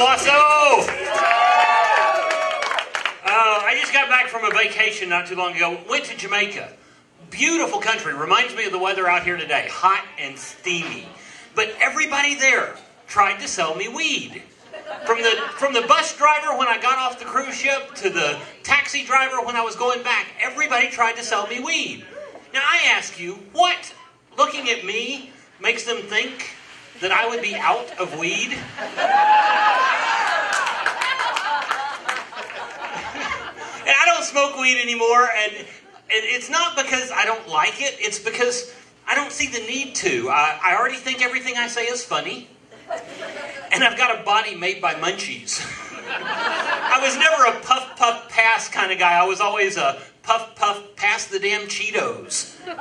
Owasso! I just got back from a vacation not too long ago. Went to Jamaica. Beautiful country. Reminds me of the weather out here today. Hot and steamy. But everybody there tried to sell me weed. From the bus driver when I got off the cruise ship to the taxi driver when I was going back, everybody tried to sell me weed. Now I ask you, what, looking at me, makes them think that I would be out of weed? And I don't smoke weed anymore, and it's not because I don't like it, it's because I don't see the need to. I already think everything I say is funny. And I've got a body made by munchies. I was never a puff, puff, pass kind of guy. I was always a puff, puff, pass the damn Cheetos. And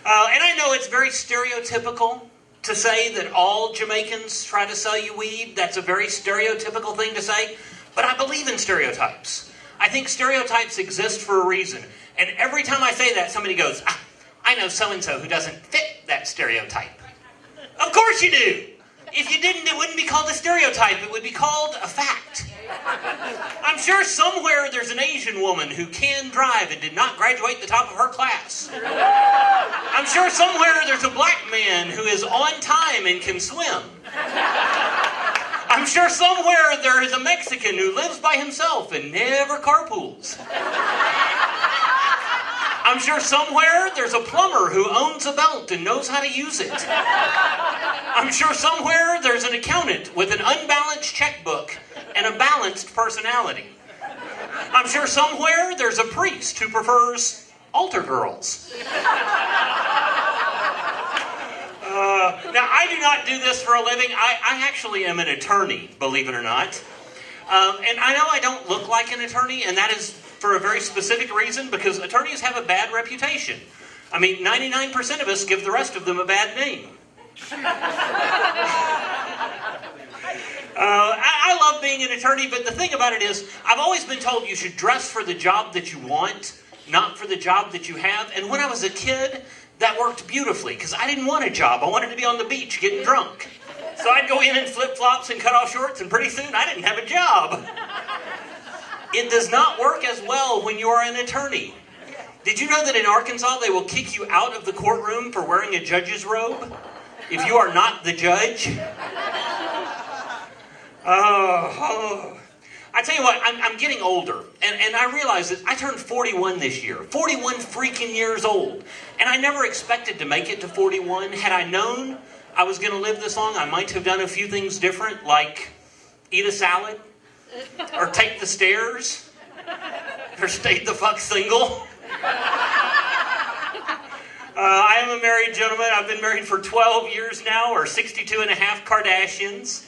I know it's very stereotypical to say that all Jamaicans try to sell you weed. That's a very stereotypical thing to say. But I believe in stereotypes. I think stereotypes exist for a reason. And every time I say that, somebody goes, I know so-and-so who doesn't fit that stereotype. Of course you do. If you didn't, it wouldn't be called a stereotype. It would be called a fact. I'm sure somewhere there's an Asian woman who can drive and did not graduate the top of her class. I'm sure somewhere there's a black man who is on time and can swim. I'm sure somewhere there is a Mexican who lives by himself and never carpools. I'm sure somewhere there's a plumber who owns a belt and knows how to use it. I'm sure somewhere there's an accountant with an unbalanced checkbook and a balanced personality. I'm sure somewhere there's a priest who prefers altar girls. Now, I do not do this for a living. I actually am an attorney, believe it or not. And I know I don't look like an attorney, and that is for a very specific reason, because attorneys have a bad reputation. I mean, 99% of us give the rest of them a bad name. I love being an attorney, but the thing about it is, I've always been told you should dress for the job that you want, not for the job that you have. And when I was a kid, that worked beautifully, because I didn't want a job. I wanted to be on the beach getting drunk. So I'd go in flip-flops and cut-off shorts, and pretty soon I didn't have a job. It does not work as well when you are an attorney. Did you know that in Arkansas they will kick you out of the courtroom for wearing a judge's robe if you are not the judge? I tell you what, I'm getting older, and I realize that I turned 41 this year. 41 freaking years old. And I never expected to make it to 41. Had I known I was going to live this long, I might have done a few things different, like eat a salad, or take the stairs, or stay the fuck single. I am a married gentleman. I've been married for 12 years now, or 62 and a half Kardashians.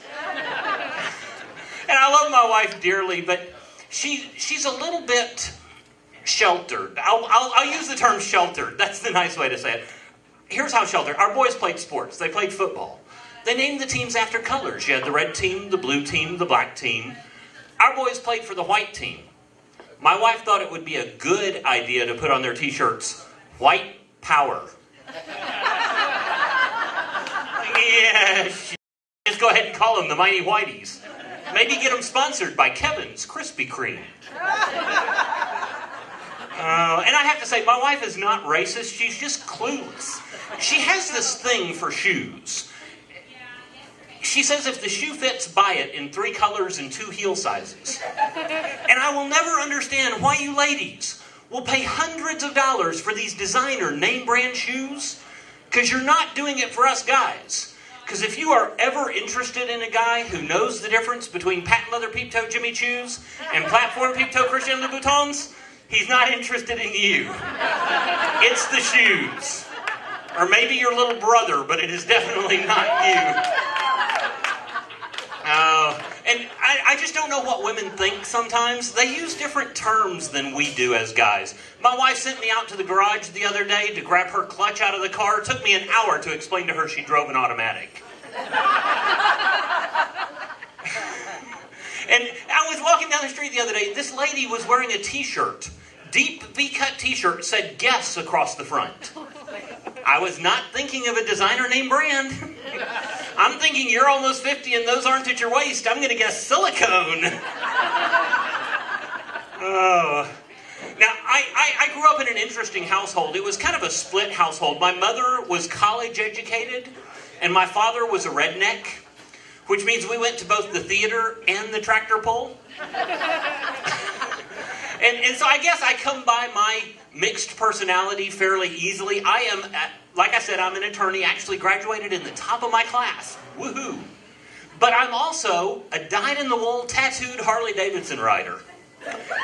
And I love my wife dearly, but she's a little bit sheltered. I'll use the term sheltered. That's the nice way to say it. Here's how sheltered. Our boys played sports. They played football. They named the teams after colors. You had the red team, the blue team, the black team. Our boys played for the white team. My wife thought it would be a good idea to put on their t-shirts, white power. Yeah, just go ahead and call them the Mighty Whiteys. Maybe get them sponsored by Kevin's Krispy Kreme. And I have to say, my wife is not racist. She's just clueless. She has this thing for shoes. She says if the shoe fits, buy it in 3 colors and 2 heel sizes. And I will never understand why you ladies will pay hundreds of dollars for these designer name brand shoes, because you're not doing it for us guys. Because if you are ever interested in a guy who knows the difference between patent leather peep-toe Jimmy Choos and platform peep-toe Christian Louboutins, he's not interested in you. It's the shoes. Or maybe your little brother, but it is definitely not you. And I just don't know what women think sometimes. They use different terms than we do as guys. My wife sent me out to the garage the other day to grab her clutch out of the car. It took me an hour to explain to her she drove an automatic. And I was walking down the street the other day. This lady was wearing a t-shirt. Deep V-cut t-shirt, said Guess across the front. I was not thinking of a designer name brand. I'm thinking you're almost 50 and those aren't at your waist. I'm going to guess silicone. Oh. Now, I grew up in an interesting household. It was kind of a split household. My mother was college educated, and my father was a redneck, which means we went to both the theater and the tractor pull. And so I guess I come by my mixed personality fairly easily. I am, like I said, I'm an attorney, actually graduated in the top of my class. Woohoo! But I'm also a dyed-in-the-wool tattooed Harley-Davidson rider.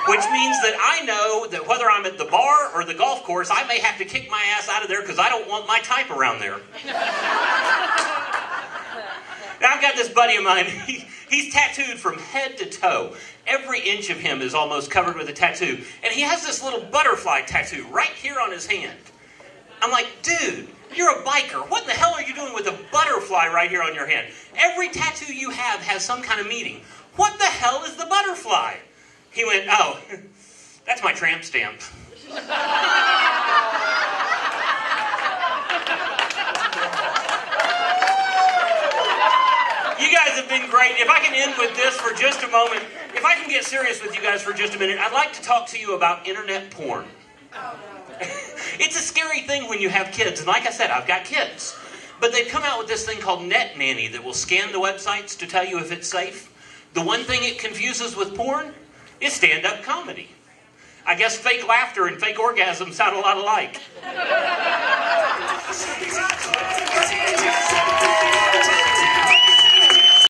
Which means that I know that whether I'm at the bar or the golf course, I may have to kick my ass out of there because I don't want my type around there. Now, I've got this buddy of mine. He's tattooed from head to toe. Every inch of him is almost covered with a tattoo. And he has this little butterfly tattoo right here on his hand. I'm like, dude, you're a biker. What in the hell are you doing with a butterfly right here on your hand? Every tattoo you have has some kind of meaning. What the hell is the butterfly? He went, oh, that's my tramp stamp. You guys have been great. If I can end with this for just a moment, if I can get serious with you guys for just a minute, I'd like to talk to you about internet porn. It's a scary thing when you have kids, and like I said, I've got kids. But they've come out with this thing called Net Nanny that will scan the websites to tell you if it's safe. The one thing it confuses with porn is stand-up comedy. I guess fake laughter and fake orgasm sound a lot alike.